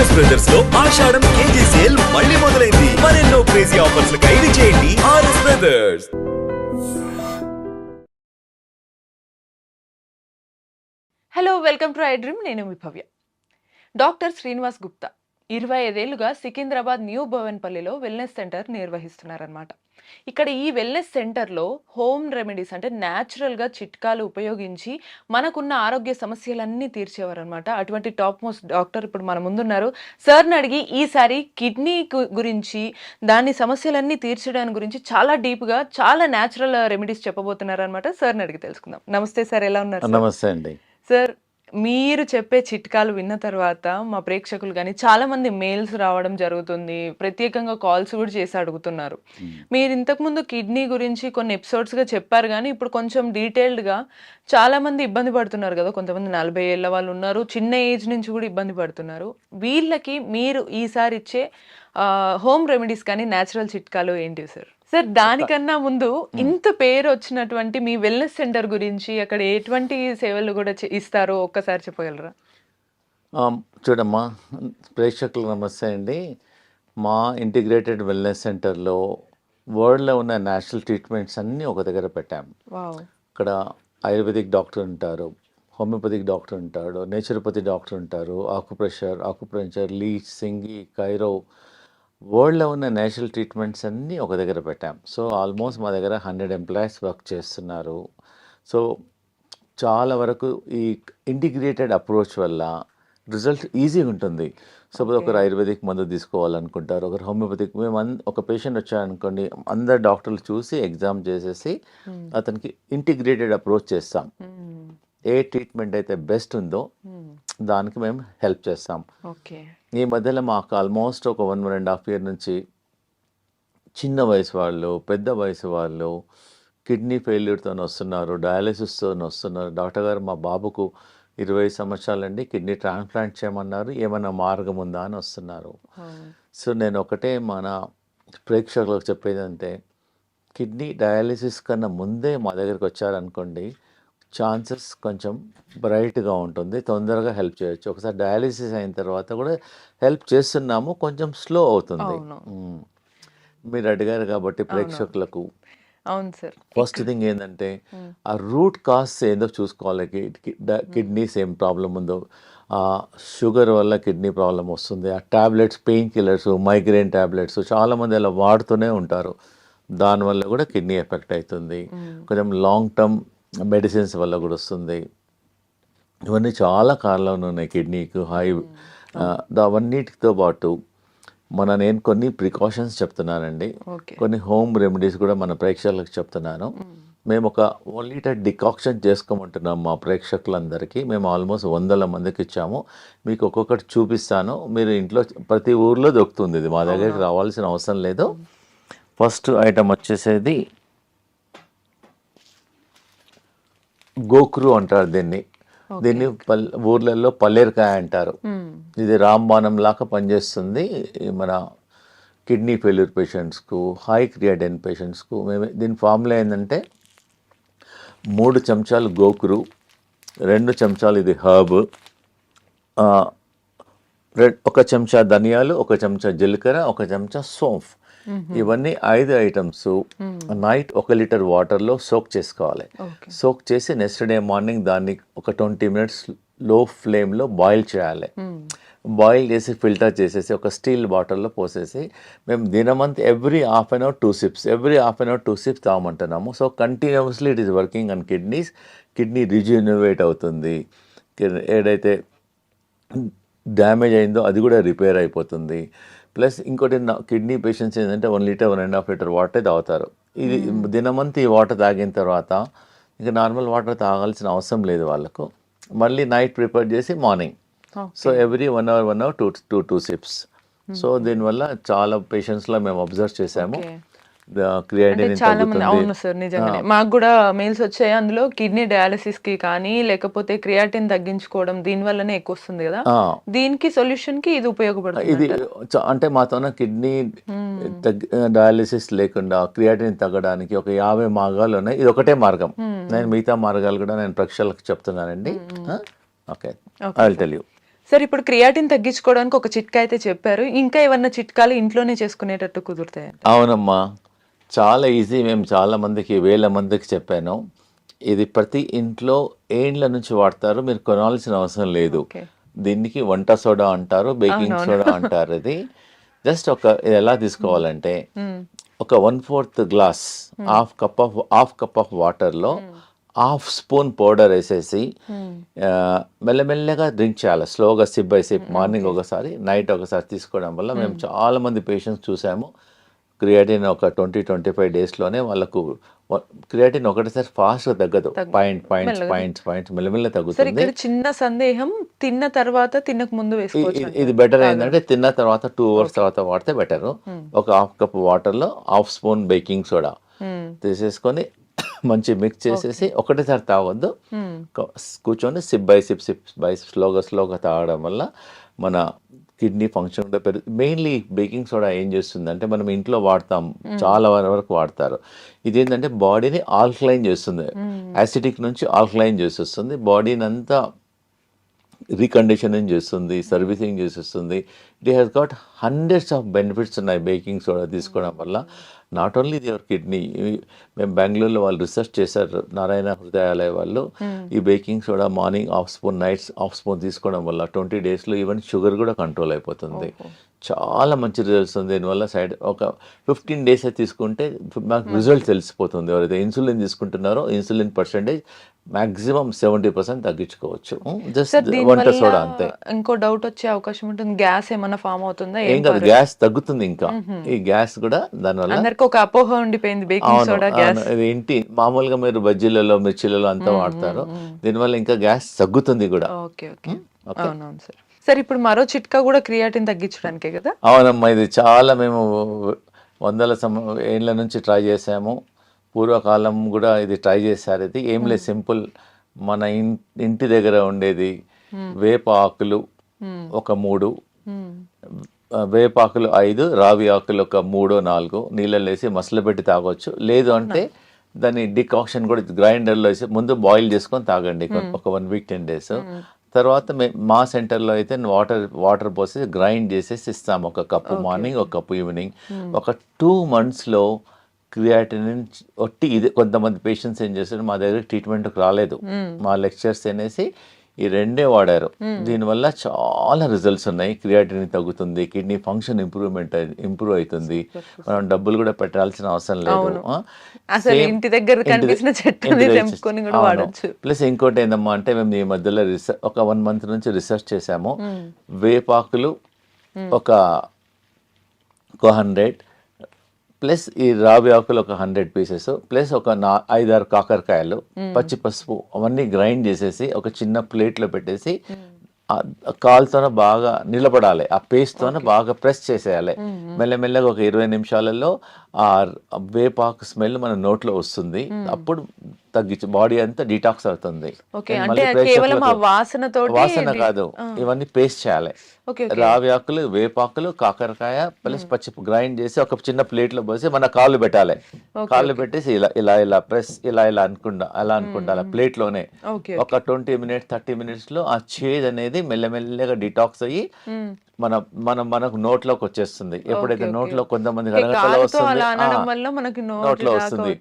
RS brothers లో ఆషాఢం KG sale మళ్ళీ మొదలైంది. మరెన్నో క్రేజీ ఆఫర్స్ ఖైదీ చేయండి RS brothers. Hello, welcome to I dream. నేను మీ భవ్య. డాక్టర్ శ్రీనివాస్ గుప్తా 25 ఏళ్లుగా సికింద్రాబాద్ న్యూ భవన్పల్లిలో వెల్నెస్ సెంటర్ నిర్వహిస్తున్నారనమాట. ఇక్కడ ఈ వెల్నెస్ సెంటర్లో హోమ్ రెమెడీస్ అంటే న్యాచురల్గా చిట్కాలు ఉపయోగించి మనకున్న ఆరోగ్య సమస్యలన్నీ తీర్చేవారనమాట. అటువంటి టాప్ మోస్ట్ డాక్టర్ ఇప్పుడు మన ముందున్నారు. సార్ని అడిగి ఈసారి కిడ్నీ గురించి, దాని సమస్యలన్నీ తీర్చడానికి గురించి చాలా డీప్గా, చాలా న్యాచురల్ రెమెడీస్ చెప్పబోతున్నారు అనమాట. సార్ని అడిగి తెలుసుకుందాం. నమస్తే సార్, ఎలా ఉన్నారు? నమస్తే అండి. సార్, మీరు చెప్పే చిట్కాలు విన్న తర్వాత మా ప్రేక్షకులు కానీ చాలా మంది మెయిల్స్ రావడం జరుగుతుంది, ప్రత్యేకంగా కాల్స్ కూడా చేసి అడుగుతున్నారు. మీరు ఇంతకుముందు కిడ్నీ గురించి కొన్ని ఎపిసోడ్స్గా చెప్పారు, కానీ ఇప్పుడు కొంచెం డీటెయిల్డ్గా చాలా మంది ఇబ్బంది పడుతున్నారు కదా. కొంతమంది 40 ఏళ్ళ వాళ్ళు ఉన్నారు, చిన్న ఏజ్ నుంచి కూడా ఇబ్బంది పడుతున్నారు. వీళ్ళకి మీరు ఈసారి ఇచ్చే హోమ్ రెమెడీస్ కానీ న్యాచురల్ చిట్కాలు ఏంటివి సార్? సార్, దానికన్నా ముందు ఇంత పేరు వచ్చినటువంటి మీ వెల్నెస్ సెంటర్ గురించి, అక్కడ ఎటువంటి సేవలు కూడా ఇస్తారో ఒక్కసారి చెప్పగలరా? చూడమ్మా, ప్రేక్షకులకు నమస్తే అండి. మా ఇంటిగ్రేటెడ్ వెల్నెస్ సెంటర్లో వరల్డ్లో ఉన్న నేషనల్ ట్రీట్మెంట్స్ అన్నీ ఒక దగ్గర పెట్టాము. ఇక్కడ ఆయుర్వేదిక్ డాక్టర్ ఉంటారు, హోమియోపతిక్ డాక్టర్ ఉంటాడు, నేచురోపతి డాక్టర్ ఉంటారు, ఆకుప్రెషర్, లీచ్, సింగి, కైరో, వరల్డ్లో ఉన్న నేచురల్ ట్రీట్మెంట్స్ అన్నీ ఒక దగ్గర పెట్టాం. సో ఆల్మోస్ట్ మా దగ్గర 100 ఎంప్లాయీస్ వర్క్ చేస్తున్నారు. సో చాలా వరకు ఈ ఇంటిగ్రేటెడ్ అప్రోచ్ వల్ల రిజల్ట్ ఈజీగా ఉంటుంది. సపోజ్ ఒకరు ఆయుర్వేదిక్ మందు తీసుకోవాలనుకుంటారు, ఒకరు హోమియోపతిక్. మేము ఒక పేషెంట్ వచ్చారనుకోండి, అందరు డాక్టర్లు చూసి ఎగ్జామ్ చేసేసి అతనికి ఇంటిగ్రేటెడ్ అప్రోచ్ చేస్తాం. ఏ ట్రీట్మెంట్ అయితే బెస్ట్ ఉందో దానికి మేము హెల్ప్ చేస్తాం. ఈ మధ్యలో మాకు ఆల్మోస్ట్ ఒక 1.5 year నుంచి చిన్న వయసు వాళ్ళు, పెద్ద వయసు వాళ్ళు కిడ్నీ ఫెయిల్యూర్తో వస్తున్నారు, డయాలసిస్తో వస్తున్నారు. డాక్టర్ గారు, మా బాబుకు 20 సంవత్సరాలండి, కిడ్నీ ట్రాన్స్ప్లాంట్ చేయమన్నారు, ఏమైనా మార్గం ఉందా అని వస్తున్నారు. సో నేను ఒకటే మన ప్రేక్షకులకు చెప్పేది అంటే, కిడ్నీ డయాలసిస్ కన్నా ముందే మా దగ్గరికి వచ్చారనుకోండి, ఛాన్సెస్ కొంచెం బ్రైట్గా ఉంటుంది, తొందరగా హెల్ప్ చేయొచ్చు. ఒకసారి డయాలిసిస్ అయిన తర్వాత కూడా హెల్ప్ చేస్తున్నాము, కొంచెం స్లో అవుతుంది. మీరు అడిగారు కాబట్టి ప్రేక్షకులకు, అవును సార్, ఫస్ట్ థింగ్ ఏంటంటే ఆ రూట్ కాజ్ ఏందో చూసుకోవాలి. కిడ్నీస్ ఏం ప్రాబ్లం ఉందో, షుగర్ వల్ల కిడ్నీ ప్రాబ్లం వస్తుంది, ఆ tablets, pain killers, migraine tablets చాలామంది అలా వాడుతూనే ఉంటారు, దానివల్ల కూడా కిడ్నీ ఎఫెక్ట్ అవుతుంది. కొంచెం లాంగ్ టర్మ్ మెడిసిన్స్ వల్ల కూడా వస్తుంది. ఇవన్నీ చాలా కారణాలు ఉన్నాయి కిడ్నీకి. అవన్నిటితో పాటు నేను కొన్ని ప్రికాషన్స్ చెప్తున్నానండి, కొన్ని హోమ్ రెమెడీస్ కూడా మన ప్రేక్షకులకు చెప్తున్నాను. మేము ఒక 1 liter డికాక్షన్ చేసుకోమంటున్నాం మా ప్రేక్షకులందరికీ. మేము ఆల్మోస్ట్ 100 మందికి ఇచ్చాము. మీకు ఒక్కొక్కటి చూపిస్తాను, మీరు ఇంట్లో ప్రతి ఊర్లో దొరుకుతుంది, ఇది మా దగ్గరికి రావాల్సిన అవసరం లేదు. ఫస్ట్ ఐటమ్ వచ్చేసేది గోక్రు అంటారు దీన్ని. ఊర్లలో పల్లేరుకాయ అంటారు. ఇది రాంబాణం లాగా పనిచేస్తుంది మన కిడ్నీ ఫెయిల్యూర్ పేషెంట్స్కు, హై క్రియాటిన్ పేషెంట్స్కు. మేము దీని ఫార్ములా ఏంటంటే 3 చెంచాలు గోకురు, 2 చెంచాలు ఇది హర్బ్, 1 చెంచా ధనియాలు, 1 చెంచా జీలకర్ర, 1 చెంచా సోంఫ్. ఇవన్నీ 5 ఐటమ్స్ నైట్ 1 liter వాటర్లో సోక్ చేసుకోవాలి. సోక్ చేసి నెక్స్ట్ డే మార్నింగ్ దాన్ని ఒక 20 minutes లో ఫ్లేమ్లో బాయిల్ చేయాలి. బాయిల్ చేసి ఫిల్టర్ చేసేసి ఒక స్టీల్ బాటిల్లో పోసేసి మేము దినమంతా every half an hour 2 sips తాగమంటున్నాము. So continuously it is working on kidneys. Kidney rejuvenate అవుతుంది, ఏదైతే డ్యామేజ్ అయిందో అది కూడా రిపేర్ అయిపోతుంది. ప్లస్ ఇంకోటి, కిడ్నీ పేషెంట్స్ ఏంటంటే 1 liter 1.5 liter వాటర్ తాగుతారు. ఇది దినమంతా ఈ వాటర్ తాగిన తర్వాత ఇంకా నార్మల్ వాటర్ తాగాల్సిన అవసరం లేదు వాళ్ళకు. మళ్ళీ నైట్ ప్రిపేర్ చేసి morning, so every 1 hour 2 sips. So దీనివల్ల చాలా పేషెంట్స్లో మేము అబ్జర్వ్ చేసాము, చాలా మంది. అవును సార్, నిజంగానే మాకు కూడా మెయిల్స్ వచ్చాయి. అందులో కిడ్నీ డయాలసిస్ కి కానీ, లేకపోతే క్రియాటిన్ తగ్గించుకోవడం, దీని వల్లనే ఎక్కువ వస్తుంది కదా, దీనికి సొల్యూషన్ కి ఇది ఉపయోగపడుతుంది. ఇది అంటే మాతో కిడ్నీ డయాలసిస్ లేకుండా క్రియాటిన్ తగ్గడానికి ఒక 50 మార్గాలు ఉన్నాయి. ఇది ఒకటే మార్గం. నేను మిగతా మార్గాలు కూడా నేను ప్రేక్షకులకు చెప్తున్నానండి. Okay, I will tell you. Sir ఇప్పుడు క్రియాటిన్ తగ్గించుకోవడానికి ఒక చిట్కా అయితే చెప్పారు. ఇంకా ఏమన్నా చిట్కాలు ఇంట్లోనే చేసుకునేటట్టు కుదురుతాయి? అవునమ్మా, చాలా ఈజీ. మేము చాలా మందికి, వేల మందికి చెప్పాను. ఇది ప్రతి ఇంట్లో ఏండ్ల నుంచి వాడతారు, మీరు కొనాల్సిన అవసరం లేదు. ఓకే. దీనికి వంట సోడా అంటారు, బేకింగ్ సోడా అంటారు. ఇది జస్ట్ ఇది ఎలా తీసుకోవాలంటే ఒక 1/4 గ్లాస్, హాఫ్ కప్ ఆఫ్ వాటర్లో హాఫ్ స్పూన్ పౌడర్ వేసేసి మెల్లమెల్లగా డ్రింక్ చేయాలి, స్లోగా, సిప్ బై సిప్. మార్నింగ్ ఒకసారి, నైట్ ఒకసారి తీసుకోవడం వల్ల మేము చాలా మంది పేషెంట్స్ చూసాము. క్రియాటిన్ ఒక 20-25 డేస్లోనే వాళ్ళకు క్రియాటిన్ ఒకటిసారి ఫాస్ట్గా తగ్గదు, పాయింట్స్ మెల్లమెల్ల సార్ తగ్గుతుంది. ఇక్కడ చిన్న సందేహం, తిన్న తర్వాత తినక ముందు వేసుకోవచ్చు. ఇది బెటర్ ఏంటంటే తిన్న తర్వాత 2 hours తర్వాత వాడితే బెటర్. ఒక హాఫ్ కప్ వాటర్లో హాఫ్ స్పూన్ బేకింగ్ సోడా తీసేసుకొని మంచి మిక్స్ చేసేసి ఒకటేసారి తాగొద్దు, కూర్చొని సిప్ బై స్లోగా తాగడం వల్ల మన కిడ్నీ ఫంక్షన్ కూడా మెయిన్లీ బేకింగ్ సోడా ఏం చేస్తుందంటే, మనం ఇంట్లో వాడతాం, చాలా వరకు వాడతారు. ఇదేంటంటే బాడీని ఆల్కలైన్ చేస్తుంది, యాసిడిక్ నుంచి ఆల్కలైన్ చేసేస్తుంది, బాడీని అంతా రీకండిషనింగ్ చేస్తుంది, సర్వీసింగ్ చేసేస్తుంది. It has got hundreds of benefits ఉన్నాయి బేకింగ్ సోడా తీసుకోవడం వల్ల. Not only your kidney. మేము బెంగళూరులో వాళ్ళు రీసెర్చ్ చేశారు, నారాయణ హృదయాలయ వాళ్ళు. ఈ baking soda morning half spoon, nights half spoon తీసుకోవడం వల్ల 20 డేస్లో ఈవెన్ షుగర్ కూడా కంట్రోల్ అయిపోతుంది. చాలా మంచి రిజల్ట్స్ ఉంది దీనివల్ల. ఒక 15 డేస్ తీసుకుంటే మాకు రిజల్ట్ తెలిసిపోతుంది. ఎవరైతే ఇన్సులిన్ తీసుకుంటున్నారో ఇన్సులిన్ పర్సెంటేజ్ మ్యాక్సిమం 70% తగ్గించుకోవచ్చు, జస్ట్ వంట సోడా అంతే. ఇంకో డౌట్ వచ్చే అవకాశం ఉంటుంది, గ్యాస్ ఏమైనా ఫామ్ అవుతుందా? ఏం కాదు, గ్యాస్ తగ్గుతుంది. ఇంకా ఈ గ్యాస్ కూడా దానివల్ల అందరికి ఒక అపోహ ఉండిపోయింది, బేకింగ్ సోడా గ్యాస్. ఏంటి, మామూలుగా మీరు బజ్జీలలో, మిర్చిలలో అంతా వాడతారు, దీనివల్ల ఇంకా గ్యాస్ తగ్గుతుంది కూడా. ఓకే ఓకే, అవునవును సార్. సార్ ఇప్పుడు మరో చిట్కా కూడా క్రియాటిన్ తగ్గించడానికే కదా? అవునమ్మా, ఇది చాలా మేము వందల ఏళ్ళ నుంచి ట్రై చేసాము. పూర్వకాలం కూడా ఇది ట్రై చేశారు. ఇది ఏం లేదు, సింపుల్. మన ఇంటి దగ్గర ఉండేది వేప ఆకులు ఒక 3, వేపాకులు 5, రావి ఆకులు ఒక 3-4 నీళ్ళలో వేసి మసలబెట్టి తాగొచ్చు. లేదు అంటే దాన్ని డికాక్షన్ కూడా గ్రైండర్లో వేసి ముందు బాయిల్ చేసుకొని తాగండి ఒక 1 week 10 days. తర్వాత మా సెంటర్లో అయితే వాటర్ పోసి గ్రైండ్ చేసేసి ఇస్తాము, ఒక కప్పు మార్నింగ్, ఒక కప్పు ఈవినింగ్. ఒక 2 monthsలో క్రియాటిన్ ఒట్టి ఇది. కొంతమంది పేషెంట్స్ ఏం చేస్తారు, మా దగ్గర ట్రీట్మెంట్కి రాలేదు, మా లెక్చర్స్ అనేసి ఈ 2 వాడారు. దీనివల్ల చాలా రిజల్ట్స్ ఉన్నాయి. క్రియాటిన్ తగ్గుతుంది, కిడ్నీ ఫంక్షన్ ఇంప్రూవ్ అవుతుంది, మనం డబ్బులు కూడా పెట్టాల్సిన అవసరం లేదు. ఇంటి దగ్గర ప్లస్ ఇంకోటి ఏందమ్మా అంటే, మేము ఈ మధ్యలో ఒక 1 month నుంచి రీసెర్చ్ చేసాము. వేపాకులు ఒక 100 ప్లస్ ఈ రావి ఆకులు ఒక 100 pieces ప్లస్ ఒక 5-6 కాకరకాయలు, పచ్చి పసుపు అవన్నీ గ్రైండ్ చేసేసి ఒక చిన్న ప్లేట్లో పెట్టేసి కాలుతోనే బాగా నిలబడాలి, ఆ పేస్ట్తోనే బాగా ప్రెస్ చేసేయాలి. మెల్లమెల్లగా ఒక 20 నిమిషాలలో ఆ వేపాకు స్మెల్ మన నోట్లో వస్తుంది. అప్పుడు తగ్గించి బాడీ అంతా డిటాక్స్ అవుతుంది. వాసన కాదు, ఇవన్నీ పేస్ట్ చేయాలి. రావి ఆకులు, వేపాకులు, కాకరకాయ ప్లస్ పచ్చి గ్రైండ్ చేసి ఒక చిన్న ప్లేట్లో పోసి మన కాళ్ళు పెట్టాలి. కాళ్ళు పెట్టేసి ఇలా ప్రెస్ ఇలా అనుకుంటా ప్లేట్లోనే ఒక 20 minutes 30 minutes లో ఆ చేదు అనేది మెల్లమెల్లగా డిటాక్స్ అయ్యి మనకు నోట్లోకి వచ్చేస్తుంది. ఎప్పుడైతే నోట్లో కొంతమంది అరగంటలో వస్తుంది, నోట్లో వస్తుంది,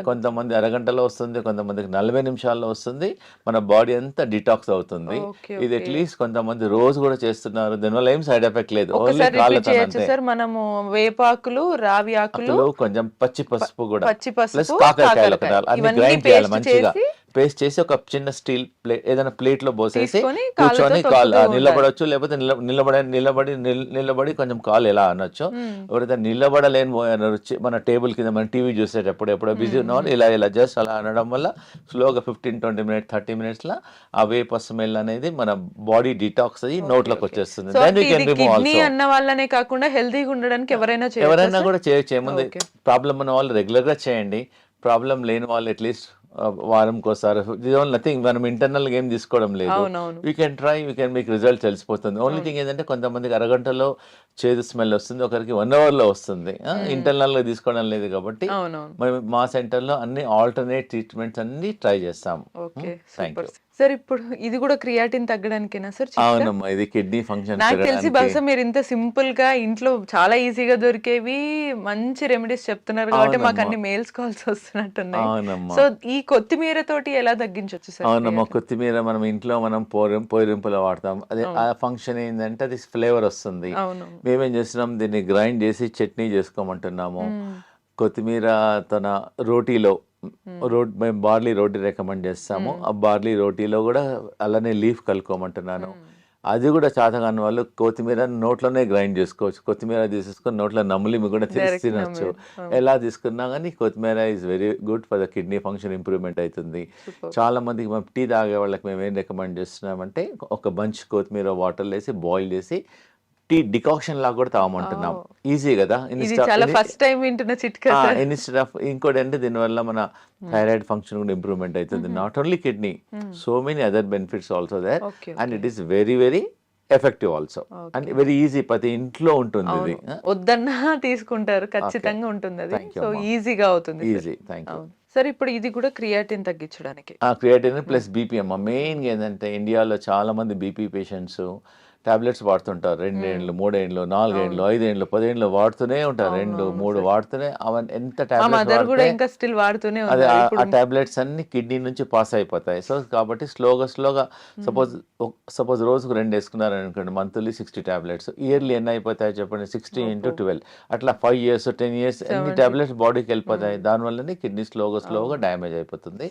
కొంతమంది అరగంటలో వస్తుంది, కొంతమందికి 40 నిమిషాల్లో వస్తుంది. మన బాడీ అంతా డిటాక్స్ అవుతుంది. ఇది అట్లీస్ట్ కొంతమంది రోజు కూడా చేస్తున్నారు. దీనివల్ల ఏం సైడ్ ఎఫెక్ట్ లేదు, ఓన్లీ కాళ్ళతో. మనము వేపాకులు, రావి ఆకులు, కొంచెం పచ్చి పసుపు కూడా ప్లస్ కాకరకాయలు అన్ని గ్రైండ్ చేయాలి మంచిగా. పేస్ట్ చేసి ఒక చిన్న స్టీల్ ప్లేట్ ఏదైనా ప్లేట్లో పోసేసి కూర్చొని కాలు నిలబడొచ్చు, లేకపోతే నిలబడి కొంచెం కాలు ఎలా అనొచ్చు. ఎవరైతే నిలబడలేని మన టేబుల్ కింద మన టీవీ చూసేటప్పుడు ఎప్పుడో బిజీ ఉన్న వాళ్ళు ఇలా జస్ట్ అలా అనడం వల్ల స్లోగా 15-20 minutes 30 minutes లో ఆ వేప స్మెల్ అనేది మన బాడీ డిటాక్స్ అయ్యి నోట్లోకి వచ్చేస్తుంది. అన్న వాళ్ళనే కాకుండా హెల్తీగా ఉండడానికి ఎవరైనా కూడా చేయొచ్చు. ఏముంది, ప్రాబ్లం ఉన్న వాళ్ళు రెగ్యులర్ గా చేయండి, ప్రాబ్లం లేని వాళ్ళు అట్లీస్ట్ వారంకోసారి. నథింగ్, మనం ఇంటర్నల్ గా ఏం తీసుకోవడం లేదు. We can try, we can మీకు రిజల్ట్ తెలిసిపోతుంది. ఓన్లీ థింగ్ ఏంటంటే కొంతమందికి అరగంటలో చేదు స్మెల్ వస్తుంది, ఒకరికి 1 hour లో వస్తుంది. ఇంటర్నల్ గా తీసుకోవడం లేదు కాబట్టి మేము మా సెంటర్ లో అన్ని ఆల్టర్నేట్ ట్రీట్మెంట్స్ అన్ని ట్రై చేస్తాము. Thank you. సార్ ఇప్పుడు ఇది కూడా క్రియాటిన్ తగ్గడానికేనా సార్ చిట్కా? అవునమ్మా, ఇది కిడ్నీ ఫంక్షన్ నాకు తెలిసి పెరగడానికి. బహుశా మీరు ఇంత సింపుల్ గా ఇంట్లో చాలా ఈజీగా దొరికేవి మంచి రెమెడీస్ చెప్తున్నారు కాబట్టి మాకు అవునమ్మా. అన్ని మెయిల్స్ కాల్స్ వస్తున్నట్టున్నాయి. అవునమ్మా. సో ఈ కొత్తిమీర తోటి ఎలా తగ్గించవచ్చు సార్ అవునమ్మా, creatine? కొత్తిమీర మనం ఇంట్లో మనం పోరింపులో వాడతాం. అదే ఆ ఫంక్షన్ ఏంటంటే అది ఫ్లేవర్ వస్తుంది. అవును. మేమేం చేస్తున్నాం, దీన్ని గ్రైండ్ చేసి చట్నీ చేసుకోమంటున్నాము. కొత్తిమీర తన రోటీలో మేము బార్లీ రోటీ రికమెండ్ చేస్తాము. ఆ బార్లీ రోటీలో కూడా అలానే లీఫ్ కలుపుకోమంటున్నాను. అది కూడా చేతకాని వాళ్ళు కొత్తిమీర నోట్లోనే గ్రైండ్ చేసుకోవచ్చు. కొత్తిమీర తీసేసుకొని నోట్లో నమిలి కూడా Direct తినొచ్చు. నమిలి. ఎలా తీసుకున్నా కానీ కొత్తిమీర is very good for the kidney function improvement అవుతుంది. చాలా మందికి మేము టీ తాగే వాళ్ళకి మేము ఏం రికమెండ్ చేస్తున్నామంటే ఒక బంచ్ కొత్తిమీర వాటర్లో వేసి బాయిల్ చేసి టీ డికాక్షన్ లాగా కూడా తాగమంటున్నాం. ఈజీ కదా. ఇది చాలా ఫస్ట్ టైం వింటున్న చిట్కా సార్. ఇన్స్టెడ్ ఆఫ్ ఇంకోటి అంటే దీనివల్ల మన థైరాయిడ్ ఫంక్షన్ కూడా ఇంప్రూవ్మెంట్ అవుతుంది. Not only kidney, so many other benefits also there. Okay, and it is very very effective also. And very easy, ప్రతి ఇంట్లో ఉంటుంది ఇది. వద్దన్నా తీసుకుంటారు, ఖచ్చితంగా ఉంటుంది అది. Thank you, సో అమ్మా. ఈజీగా అవుతుంది సార్. ఈజీ. Thank you. అవును సార్. ఇప్పుడు ఇది కూడా క్రియాటిన్ తగ్గించడానికి. క్రియాటిన్ ప్లస్ బీపీ అమ్మ. మెయిన్గా ఏంటంటే ఇండియాలో చాలా మంది బీపీ పేషెంట్స్ టాబ్లెట్స్ వాడుతుంటారు. 2 ఏళ్ళు 3 ఏళ్ళు 4 ఏళ్ళు 5 ఏళ్ళు 10 ఏళ్ళు వాడుతూనే ఉంటారు. 2 3 వాడుతూనే అవన్నీ ఎంత మా మదర్ కూడా టాబ్లెట్స్ ఇంకా స్టిల్ వాడుతూనే అదే ఉన్నారు ఆ ఇప్పుడు. టాబ్లెట్స్ అన్ని కిడ్నీ నుంచి పాస్ అయిపోతాయి. సో కాబట్టి స్లోగా సపోజ్ రోజుకు 2 వేసుకున్నారు అనుకోండి, మంత్లీ 60 టాబ్లెట్స్. ఇయర్లీ ఎన్ని అయిపోతాయి చెప్పండి, 60 × 12 అట్లా 5 years 10 years ఎన్ని టాబ్లెట్స్ బాడీకి వెళ్ళిపోతాయి. దానివల్లనే కిడ్నీ స్లోగా డ్యామేజ్ అయిపోతుంది.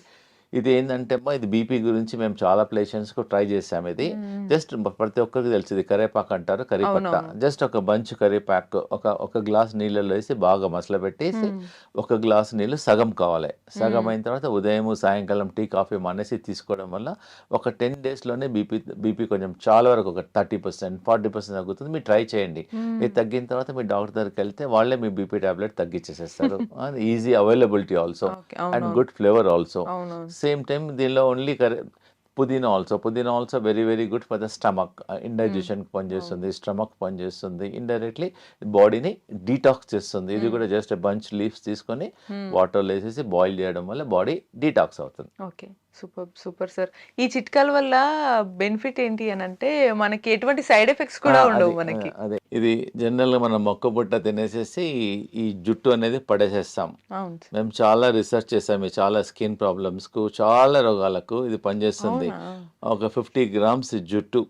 ఇది ఏంటంటే అమ్మా, ఇది బీపీ గురించి మేము చాలా పేషెంట్స్కు ట్రై చేసాము. ఇది జస్ట్ ప్రతి ఒక్కరికి తెలుసు, ఇది కరేపాకు అంటారు, కరిపత్త. జస్ట్ ఒక బంచ్ కరివేపాకు ఒక గ్లాస్ నీళ్ళలో వేసి బాగా మసలబెట్టేసి ఒక గ్లాస్ నీళ్ళు సగం కావాలి. సగం అయిన తర్వాత ఉదయం సాయంకాలం టీ కాఫీ మానేసి తీసుకోవడం వల్ల ఒక 10 daysలోనే బీపీ కొంచెం చాలా వరకు ఒక 30% 40% తగ్గుతుంది. మీరు ట్రై చేయండి. ఇది తగ్గిన తర్వాత మీ డాక్టర్ దగ్గరికి వెళ్తే వాళ్ళే మీ బీపీ టాబ్లెట్ తగ్గించేసేస్తారు. Easy availability also and good flavour also. Same time దీనిలో ఓన్లీ పుదీనా also very very good for the stomach. ఇండైజెషన్కి పనిచేస్తుంది, స్టమక్ పనిచేస్తుంది, ఇండైరెక్ట్లీ బాడీని డీటాక్స్ చేస్తుంది. ఇది కూడా జస్ట్ బంచ్ లీవ్స్ తీసుకొని వాటర్లో వేసేసి బాయిల్ చేయడం వల్ల బాడీ డీటాక్స్ అవుతుంది. Okay, super sir. ఈ చిట్కాల వల్ల బెనిఫిట్ ఏంటి అని అంటే మనకి ఎటువంటి సైడ్ ఎఫెక్ట్స్ కూడా ఉండవు మనకి. అదే ఇది జనరల్గా మనం మొక్క బుట్ట తినేసేసి ఈ జుట్టు అనేది పడేసేస్తాం. అవును సార్. మేము చాలా రీసెర్చ్ చేసాము. చాలా స్కిన్ ప్రాబ్లమ్స్కు, చాలా రోగాలకు ఇది పనిచేస్తుంది. ఒక 50 grams జుట్టు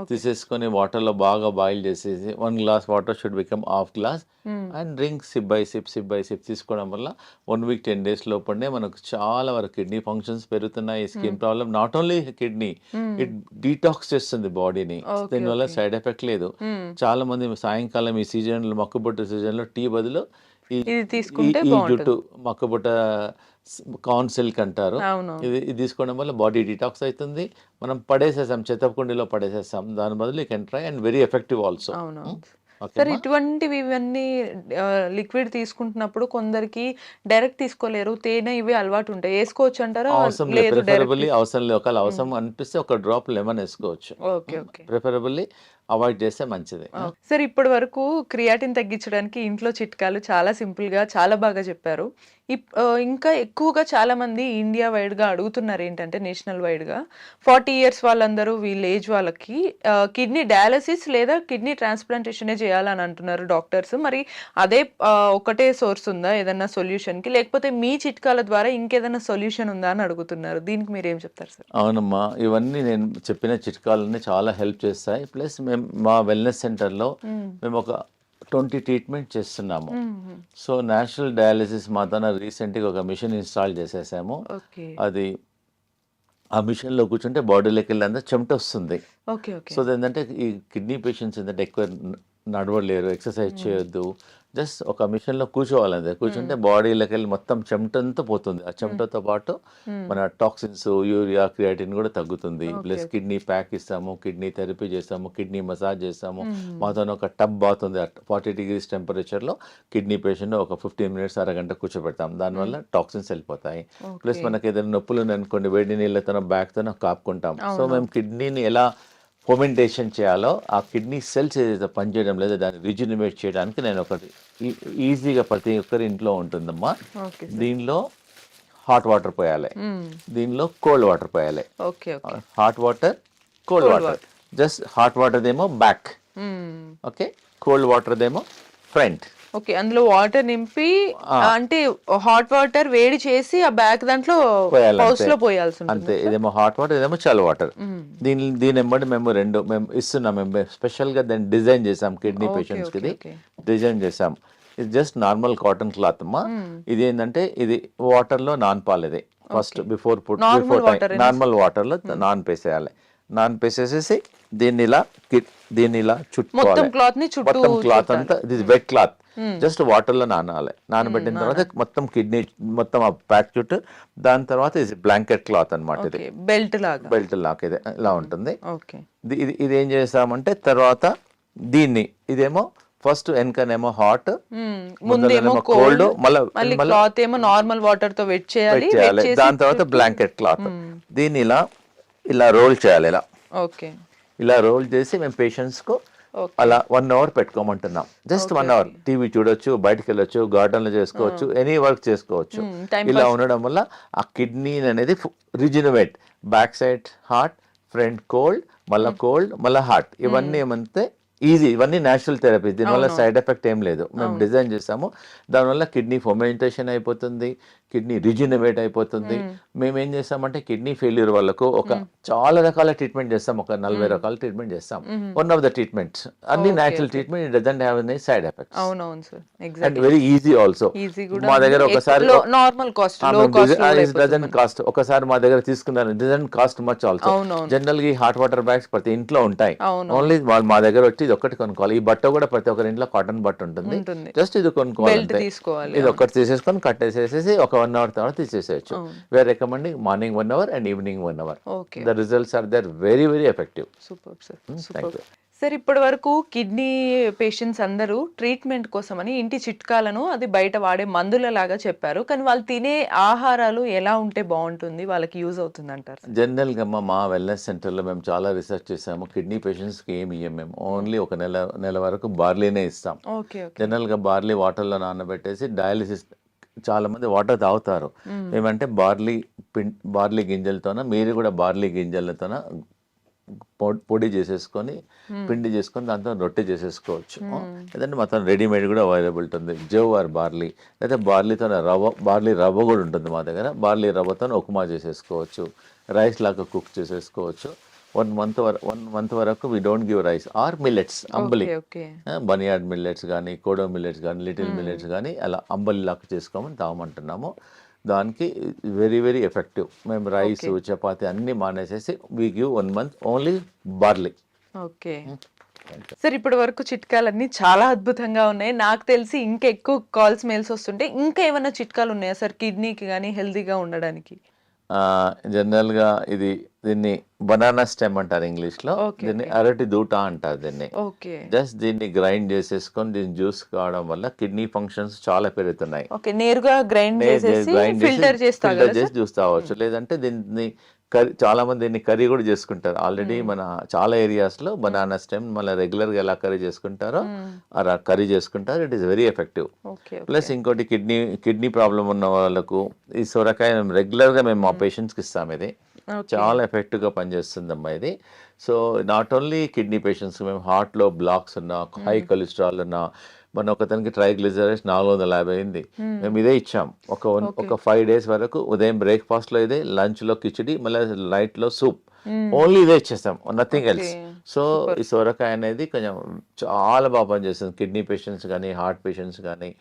తీసేసుకొని వాటర్లో బాగా బాయిల్ చేసేసి 1 glass water should become ½ glass and drink SIP by SIP తీసుకోవడం వల్ల 1 week 10 days లోపలనే మనకు చాలా వరకు కిడ్నీ ఫంక్షన్స్ పెరుగుతున్నాయి. Skin problem not only kidney, it detox చేస్తుంది బాడీని. దీనివల్ల సైడ్ ఎఫెక్ట్ లేదు. చాలా మంది సాయంకాలం ఈ సీజన్లో మొక్కబుట్ట సీజన్లో టీ బదులు ఈ జుట్టు మొక్కబుట్ట కార్న్ సిల్క్ అంటారు. ఇది తీసుకోవడం వల్ల బాడీ డిటాక్స్ అవుతుంది. మనం పడేసేసాం, చెత్తకుండీలో పడేసేసాం. దాని బదులు you can try and very effective also. Sir ఇటువంటివి ఇవన్నీ లిక్విడ్ తీసుకుంటున్నప్పుడు కొందరికి డైరెక్ట్ తీసుకోలేరు, తేనె ఇవి అలవాటు ఉంటాయి, వేసుకోవచ్చు అంటారా? అవసరం లేదు, ప్రిఫరబుల్లీ అవసరం లేదు. ఒకవేళ అవసరం అనిపిస్తే ఒక డ్రాప్ లెమన్ వేసుకోవచ్చు. ప్రిఫరబుల్లీ అవాయిడ్ చేస్తే మంచిది. సార్ ఇప్పటి వరకు క్రియాటిన్ తగ్గించడానికి ఇంట్లో చిట్కాలు చాలా సింపుల్ గా చాలా బాగా చెప్పారు. ఇంకా ఎక్కువగా చాలా మంది ఇండియా వైడ్ గా అడుగుతున్నారు ఏంటంటే నేషనల్ వైడ్ గా 40 years వాళ్ళందరూ వీళ్ళ ఏజ్ వాళ్ళకి కిడ్నీ డయాలసిస్ లేదా కిడ్నీ ట్రాన్స్ప్లాంటేషన్ చేయాలని అంటున్నారు డాక్టర్స్. మరి అదే ఒకటే సోర్స్ ఉందా ఏదన్నా సొల్యూషన్ కి, లేకపోతే మీ చిట్కాల ద్వారా ఇంకేదైనా సొల్యూషన్ ఉందా అని అడుగుతున్నారు. దీనికి మీరు ఏం చెప్తారు సార్? అవునమ్మా, ఇవన్నీ నేను చెప్పిన చిట్కాలన్నీ చాలా హెల్ప్ చేస్తాయి. ప్లస్ మేము మా వెల్నెస్ సెంటర్లో మేము ఒక 20 ట్రీట్మెంట్ చేస్తున్నాము. సో నేషనల్ డయాలసిస్ మా తన రీసెంట్గా ఒక మిషన్ ఇన్స్టాల్ చేసేసాము. అది ఆ మిషన్లో కూర్చుంటే బాడీలోకి వెళ్ళి అంతా చెమట వస్తుంది. సో ఏంటంటే ఈ కిడ్నీ పేషెంట్స్ ఏంటంటే ఎక్కువ నడవలేరు, ఎక్సర్సైజ్ చేయొద్దు, జస్ట్ ఒక మిషన్లో కూర్చోవాలంటే కూర్చుంటే బాడీలోకి వెళ్ళి మొత్తం చెమటంతా పోతుంది. ఆ చెమటతో పాటు మన టాక్సిన్స్, యూరియా, క్రియాటిన్ కూడా తగ్గుతుంది. ప్లస్ కిడ్నీ ప్యాక్ ఇస్తాము, కిడ్నీ థెరపీ చేస్తాము, కిడ్నీ మసాజ్ చేస్తాము. మాతో ఒక టబ్ బాత్ ఉంది, 40 degrees టెంపరేచర్లో కిడ్నీ పేషెంట్ ఒక 15 minutes అరగంట కూర్చోబెడతాం. దానివల్ల టాక్సిన్స్ వెళ్ళిపోతాయి. ప్లస్ మనకి ఏదైనా నొప్పులు అనుకోండి, వేడి నీళ్ళతో బ్యాక్తో కాపుకుంటాం. సో మేము కిడ్నీని ఎలా ఫర్మెంటేషన్ చేయాలో, ఆ కిడ్నీ సెల్స్ ఏదైతే పనిచేయడం లేదో దాన్ని రిజ్యూనివేట్ చేయడానికి నేను ఒకటి ఈజీగా ప్రతి ఒక్కరి ఇంట్లో ఉంటుందమ్మా. దీనిలో హాట్ వాటర్ పోయాలి, దీనిలో కోల్డ్ వాటర్ పోయాలి. Okay okay hot water, cold water. Just hot water ఏమో బ్యాక్, ఓకే, కోల్డ్ వాటర్ ఏమో ఫ్రంట్. ఓకే, అందులో వాటర్ నింపి అంటే హాట్ వాటర్ వేడి చేసి ఆ బ్యాక్ దాంట్లో పౌచ్ లో పోయాల్సి ఉంటుంది. అంతే, ఇదేమో హాట్ వాటర్, ఇదేమో చల్ల వాటర్. దీని ఎంబడి మేము ఇస్తున్నాం. మేము స్పెషల్ గా దాన్ని డిజైన్ చేసాం కిడ్నీ పేషెంట్స్ కి. ఇది డిజైన్ చేసాం. ఇది జస్ట్ నార్మల్ కాటన్ క్లాత్ అమ్మా. ఇది ఏంటంటే ఇది వాటర్ లో నానపాలి. ఇది ఫస్ట్ బిఫోర్ నార్మల్ వాటర్ లో నానపేసేయాలి. నానపేసేసేసి దీన్ని ఇలా చుట్టుకోవాలి. మొత్తం క్లాత్ అంతా, ఇది వెట్ క్లాత్, జస్ట్ వాటర్ లో నానాలి. నానబెట్టిన తర్వాత మొత్తం కిడ్నీ మొత్తం ఆ ప్యాక్ చుట్టూ. దాని తర్వాత ఇది బ్లాంకెట్ క్లాత్ అన్నమాట. ఇది బెల్ట్ లాగా ఇది ఇలా ఉంటుంది. ఇది ఏం చేస్తామంటే తర్వాత దీన్ని ఇదేమో ఫస్ట్ వెనకనేమో హాట్, ముందేమో కోల్డ్, మళ్ళీ క్లాత్ ఏమో నార్మల్ వాటర్ తో వెట్ చేయాలి. దాని తర్వాత బ్లాంకెట్ క్లాత్. దీన్ని ఇలా రోల్ చేయాలి. ఇలా రోల్ చేసి మేము పేషెంట్స్ కు అలా 1 hour పెట్టుకోమంటున్నాం. జస్ట్ 1 hour టీవీ చూడొచ్చు, బయటకు వెళ్ళొచ్చు, గార్డెన్ లో చేసుకోవచ్చు, ఎనీ వర్క్ చేసుకోవచ్చు. ఇలా ఉండడం వల్ల ఆ కిడ్నీ అనేది rejuvenate, back side hot, front cold, మళ్ళా హాట్, ఇవన్నీ ఏమంటే ఈజీ. ఇవన్నీ న్యాచురల్ థెరపీ. దీనివల్ల సైడ్ ఎఫెక్ట్ ఏం లేదు. మేము డిజైన్ చేసాము. దానివల్ల కిడ్నీ ఫర్మెంటేషన్ అయిపోతుంది, కిడ్నీ రిజినవేట్ అయిపోతుంది. మేము ఏం చేస్తామంటే కిడ్నీ ఫెయిల్యూర్ వాళ్ళకు చాలా రకాల ట్రీట్మెంట్ చేస్తాం. ఒక 40 రకాల ట్రీట్మెంట్ చేస్తాం. వన్ ఆఫ్ ద ట్రీట్మెంట్స్ అన్ని natural treatment. It doesn't have any side effects. అవునవును sir, and very easy also. మా దగ్గర ఒకసారి నార్మల్ కాస్ట్, డజన్ కాస్ట్ ఒకసారి మా దగ్గర తీసుకున్నారు. Doesn't cost much also. General గా హాట్ వాటర్ బ్యాగ్స్ ప్రతి ఇంట్లో ఉంటాయి. ఓన్లీ వాళ్ళు మా దగ్గర వచ్చి ఇది ఒక్కటి కొనుక్కోవాలి. ఈ బట్ట కూడా ప్రతి ఒక్కరి ఇంట్లో కాటన్ బట్ట ఉంటుంది. జస్ట్ ఇది కొనుక్కోవాలి. ఇది ఒక్కటి తీసేసుకొని కట్టేసేసి ఒక 1 hour తర్వాత తీసేసేయచ్చు. We're recommending morning 1 hour and evening 1 hour. The results are there very very effective. Super sir. Sir, ఇప్పటి వరకు కిడ్నీ పేషెంట్స్ అందరూ ట్రీట్మెంట్ కోసమని ఇంటి చిట్కాలను అది బయట వాడే మందుల లాగా చెప్పారు. కానీ వాళ్ళు తినే ఆహారాలు ఎలా ఉంటే బాగుంటుంది, వాళ్ళకి యూజ్ అవుతుంది అంటారు? జనరల్ గా మా వెల్నెస్ సెంటర్లో మేము చాలా రీసెర్చ్ చేసాము. కిడ్నీ పేషెంట్స్ కి ఏమి ఇయ్యం మేము. ఓన్లీ ఒక నెల వరకు బార్లీనే ఇస్తాం. జనరల్ గా బార్లీ వాటర్ లో నానబెట్టేసి డయాలిసిస్ చాలా మంది వాటర్ తాగుతారు. ఏమంటే బార్లీ గింజలతోన, మీరు కూడా బార్లీ గింజలతోన పొడి చేసేసుకొని పిండి చేసుకొని దాంతో రొట్టె చేసేసుకోవచ్చు. లేదంటే మొత్తం రెడీమేడ్ కూడా అవైలబుల్ ఉంటుంది. జవ్ ఆర్ బార్లీ, లేదా బార్లీతో బార్లీ రవ్వ కూడా ఉంటుంది మా దగ్గర. బార్లీ రవ్వతో ఉప్మా చేసేసుకోవచ్చు, రైస్ లాగా కుక్ చేసేసుకోవచ్చు. 1 month వరకు we don't give rice or millets, అంబలి, బనియాడ్ మిల్లెట్స్ కానీ, కోడో మిల్లెట్స్ కానీ, లిటిల్ మిల్లెట్స్ కానీ అలా అంబలి లాగా చేసుకోమని తాగమంటున్నాము. దానికి వెరీ వెరీ ఎఫెక్టివ్. మేము రైస్, చపాతి అన్ని మానేసేసి we give 1 month only barley. Okay sir, ఇప్పటి వరకు చిట్కాలన్నీ చాలా అద్భుతంగా ఉన్నాయి. నాకు తెలిసి ఇంకా ఎక్కువ కాల్స్, మెయిల్స్ వస్తుంటే ఇంకా ఏమైనా చిట్కాలు ఉన్నాయా సార్ కిడ్నీకి కానీ హెల్తీగా ఉండడానికి? జనరల్గా దీన్ని బనానా స్టెమ్ అంటారు ఇంగ్లీష్ లో. దీన్ని అరటి దూట అంటారు దీన్ని. జస్ట్ దీన్ని గ్రైండ్ చేసేసుకొని దీన్ని జ్యూస్ కావడం వల్ల కిడ్నీ ఫంక్షన్స్ చాలా పెరుగుతున్నాయి. నేరుగా గ్రైండ్ ఫిల్టర్ చేసి జ్యూస్ తాగవచ్చు. లేదంటే దీన్ని చాలా మంది దీన్ని కర్రీ కూడా చేసుకుంటారు. ఆల్రెడీ మన చాలా ఏరియాస్ లో బనానా స్టెమ్ మళ్ళీ రెగ్యులర్ గా ఎలా కర్రీ చేసుకుంటారో అలా కర్రీ చేసుకుంటారు. It is very effective. Plus ఇంకోటి కిడ్నీ ప్రాబ్లం ఉన్న వాళ్ళకు ఈ సొరకాయ రెగ్యులర్ గా మేము మా పేషెంట్స్ కి ఇస్తాం. ఇది చాలా ఎఫెక్టివ్ గా పనిచేస్తుంది అమ్మా ఇది. So not only kidney patients, మేము హార్ట్ లో బ్లాక్స్ ఉన్నా, హై కొలెస్ట్రాల్ ఉన్నా, మన ఒకతనికి ట్రైగ్లిజరైడ్స్ 450 అయింది. మేము ఇదే ఇచ్చాం ఒక 5 days వరకు. ఉదయం బ్రేక్ఫాస్ట్ లో ఇదే, లంచ్ లో కిచిడి, మళ్ళీ నైట్ లో సూప్, ఓన్లీ ఇదే ఇచ్చేస్తాం, నథింగ్ ఎల్స్. సో ఈ సొరకాయ అనేది కొంచెం చాలా బాగా పనిచేస్తుంది కిడ్నీ పేషెంట్స్ కానీ, హార్ట్ పేషెంట్స్ కానీ.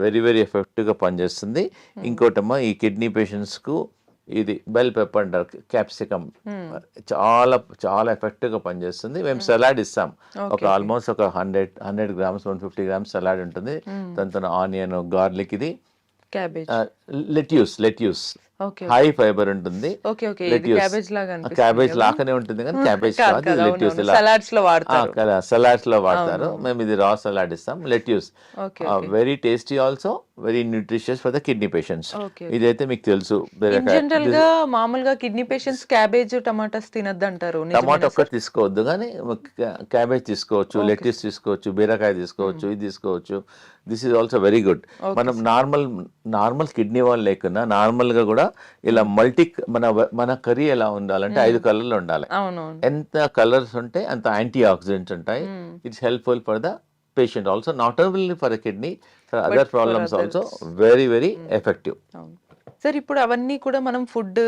వెరీ వెరీ ఎఫెక్టివ్ గా పనిచేస్తుంది. ఇంకోటమ్మా, ఈ కిడ్నీ పేషెంట్స్ కు ఇది బెల్ పెప్పర్ అంటారు, క్యాప్సికమ్, చాలా చాలా ఎఫెక్టివ్ గా పనిచేస్తుంది. మేము సలాడ్ ఇస్తాం. ఆల్మోస్ట్ ఒక 100 grams 150 grams సలాడ్ ఉంటుంది. దాంతో ఆనియన్, గార్లిక్, ఇది లెట్యూస్ హై ఫైబర్ ఉంటుంది. క్యాబేజ్ లాగానే ఉంటుంది కానీ క్యాబేజ్ కాదు, లెట్యూస్. సలాడ్స్ లో వాడతారు. మేము ఇది రా సలాడ్ ఇస్తాం. Lettuce very tasty, also very nutritious for the kidney patients. ఇదైతే మీకు తెలుసు. జనరల్ గా మామూలుగా కిడ్నీ పేషెంట్స్ క్యాబేజ్, టమాటాస్ తినద్దు అంటారు. టమాటా ఒక్కటి తీసుకోవద్దు కానీ క్యాబేజ్ తీసుకోవచ్చు, లెట్యూస్ తీసుకోవచ్చు, బీరకాయ తీసుకోవచ్చు, ఇది తీసుకోవచ్చు. This is also very good. మనం నార్మల్ కిడ్నీ వాళ్ళు లేకున్నా నార్మల్ గా కూడా ఇలా మన కర్రీ ఎలా ఉండాలంటే 5 కలర్లు ఉండాలి. అవునవును. ఎంత కలర్స్ ఉంటే అంత యాంటీ ఆక్సిడెంట్స్ ఉంటాయి. It's helpful for the patient also, not only for kidney, for other problems also very very effective. అవును. సార్ ఇప్పుడు అవన్నీ కూడా మనం ఫుడ్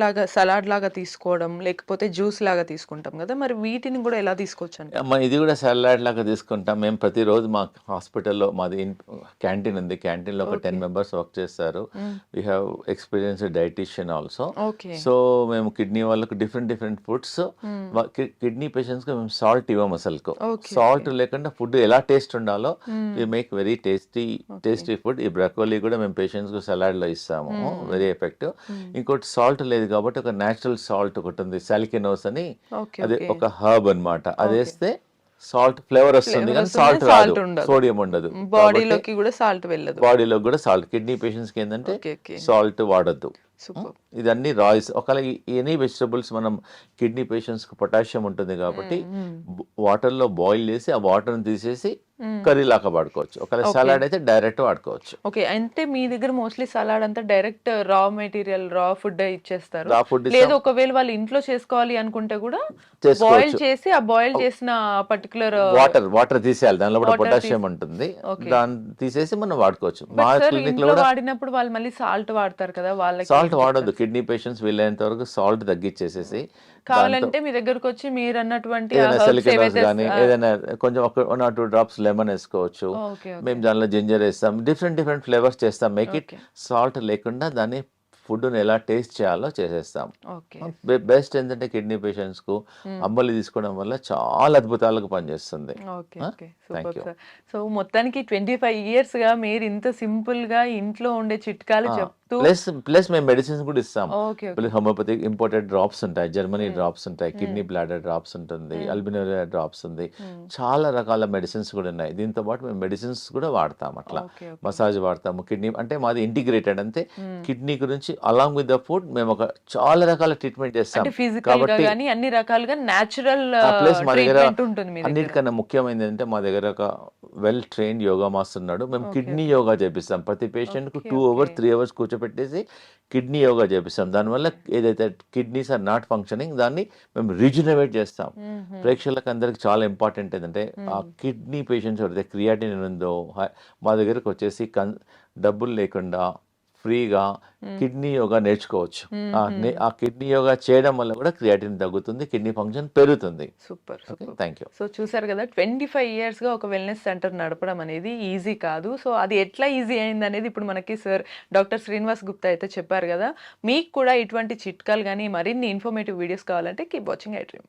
లాగా సలాడ్ లాగా తీసుకోవడం లేకపోతే జ్యూస్ లాగా తీసుకుంటాం కదా, మరి వీటిని కూడా ఎలా తీసుకోవచ్చు అండి? ఇది కూడా సలాడ్ లాగా తీసుకుంటాం. మేము ప్రతిరోజు మా హాస్పిటల్లో మాది క్యాంటీన్ ఉంది, క్యాంటీన్లో ఒక 10 మెంబర్స్ వర్క్ చేస్తారు. We have experienced dietitian also. Okay. So మేము కిడ్నీ వాళ్ళకు డిఫరెంట్ ఫుడ్స్, కిడ్నీ పేషెంట్స్కి మేము సాల్ట్ ఇవ్వము అసలుకు. సాల్ట్ లేకుండా ఫుడ్ ఎలా టేస్ట్ ఉండాలో we make very tasty food. ఈ బ్రకోలీ కూడా మేము పేషెంట్స్కి సలాడ్లో ఇస్తాము, వెరీ ఎఫెక్టివ్. ఇంకోటి సాల్ట్ లేదు కాబట్టి ఒక న్యాచురల్ సాల్ట్ ఒకటి ఉంది, సాలికినోస్ అని, అది ఒక హర్బ్ అన్నమాట. అది వేస్తే సాల్ట్ ఫ్లేవర్ వస్తుంది కానీ సాల్ట్ రాదు, సోడియం ఉండదు, బాడీలోకి కూడా సాల్ట్ వెళ్ళదు. బాడీలో కూడా సాల్ట్. కిడ్నీ పేషెంట్స్ కి ఏంటంటే సాల్ట్ వాడద్దు. ఇదన్నీ రాయిస్. ఒకవేళ ఎనీ వెజిటబుల్స్ మనం కిడ్నీ పేషెంట్స్ కి పొటాషియం ఉంటుంది కాబట్టి వాటర్ లో బాయిల్ చేసి ఆ వాటర్ ని తీసేసి కర్రీ లాగా వాడుకోవచ్చు. ఒకవేళ సలాడ్ అయితే డైరెక్ట్ వాడుకోవచ్చు. ఓకే, అంటే మీ దగ్గర మోస్ట్లీ సలాడ్ అంతా direct raw material, raw food ఇచ్చేస్తారు. రా ఫుడ్ లేదు ఒకవేళ వాళ్ళు ఇంట్లో చేసుకోవాలి అనుకుంటే కూడా బాయిల్ చేసి ఆ బాయిల్ చేసిన పర్టికులర్ వాటర్ తీసేయాలి, దానిలో కూడా పొటాషియం ఉంటుంది, దాన్ని తీసేసి మనం వాడుకోవచ్చు. మా క్లినిక్ లో వాడినప్పుడు వాళ్ళు మళ్ళీ సాల్ట్ వాడతారు కదా, వాళ్ళకి సాల్ట్ వాడద్దు. కిడ్నీ పేషెంట్స్ వీలైనంత వరకు సాల్ట్ తగ్గించేసేసి, కావాలంటే మీ దగ్గరకు వచ్చి మీరు అన్నటువంటి సెలికనోస్ కానీ ఏదైనా కొంచెం 1 or 2 drops లెమన్ వేసుకోవచ్చు. మేము దానిలో జింజర్ వేస్తాం, డిఫరెంట్ ఫ్లేవర్స్ చేస్తాం. మేక్ ఇట్ సాల్ట్ లేకుండా దాన్ని ఫుడ్ ఎలా టేస్ట్ చేయాలో చేసేస్తాం. బెస్ట్ ఏంటంటే కిడ్నీ పేషెంట్స్ కు అంబలి తీసుకోవడం వల్ల చాలా అద్భుతాలకు పనిచేస్తుంది. సో మొత్తానికి 25 years గా మీరు ఇంత సింపుల్ గా ఇంట్లో ఉండే చిట్కాలు చెప్తూ ప్లస్ మేము మెడిసిన్స్ కూడా ఇస్తాం. హోమియోపతిక్ ఇంపోర్టెడ్ డ్రాప్స్ ఉంటాయి, జర్మనీ డ్రాప్స్ ఉంటాయి, కిడ్నీ బ్లాడర్ డ్రాప్స్ ఉంటుంది, అల్బినోరియా డ్రాప్స్ ఉంది, చాలా రకాల మెడిసిన్స్ కూడా ఉన్నాయి. దీంతో పాటు మేము మెడిసిన్స్ కూడా వాడతాం. అట్లా మసాజ్ వాడతాము. కిడ్నీ అంటే మాది ఇంటిగ్రేటెడ్, అంతే కిడ్నీ గురించి అలాంగ్ విత్ ద ఫుడ్ మేము ఒక చాలా రకాల ట్రీట్మెంట్ చేస్తాం. కాబట్టి అన్ని రకాలుగా నేచురల్ ప్లస్ మా దగ్గర అన్నిటికన్నా ముఖ్యమైనది ఏంటంటే మా దగ్గర ఒక వెల్ ట్రైన్డ్ యోగా మాస్టర్ ఉన్నాడు. మేము కిడ్నీ యోగా చేపిస్తాం. ప్రతి పేషెంట్ కు 2 hours 3 hours కూర్చోపెట్టేసి కిడ్నీ యోగా చేపిస్తాం. దానివల్ల ఏదైతే కిడ్నీస్ ఆర్ నాట్ ఫంక్షనింగ్ దాన్ని మేము రిజనరేట్ చేస్తాం. ప్రేక్షకులకు అందరికి చాలా ఇంపార్టెంట్ ఏంటంటే ఆ కిడ్నీ పేషెంట్స్ ఎవరైతే క్రియాటిన్ ఉందో మా దగ్గరకు వచ్చేసి డబ్బులు లేకుండా ఫ్రీగా కిడ్నీ యోగా నేర్చుకోవచ్చు. ఆ కిడ్నీ యోగా చేయడం వల్ల కూడా క్రియాటిన్ తగ్గుతుంది, కిడ్నీ ఫంక్షన్ పెరుగుతుంది. సూపర్. Thank you. సో చూసారు కదా, 25 years గా ఒక వెల్నెస్ సెంటర్ నడపడం అనేది ఈజీ కాదు. సో అది ఎట్లా ఈజీ అయింది అనేది ఇప్పుడు మనకి సార్ డాక్టర్ శ్రీనివాస్ గుప్తా అయితే చెప్పారు కదా. మీకు కూడా ఇటువంటి చిట్కాలు కానీ మరిన్ని ఇన్ఫర్మేటివ్ వీడియోస్ కావాలంటే కీప్ వాచింగ్ ఐ డ్రీమ్.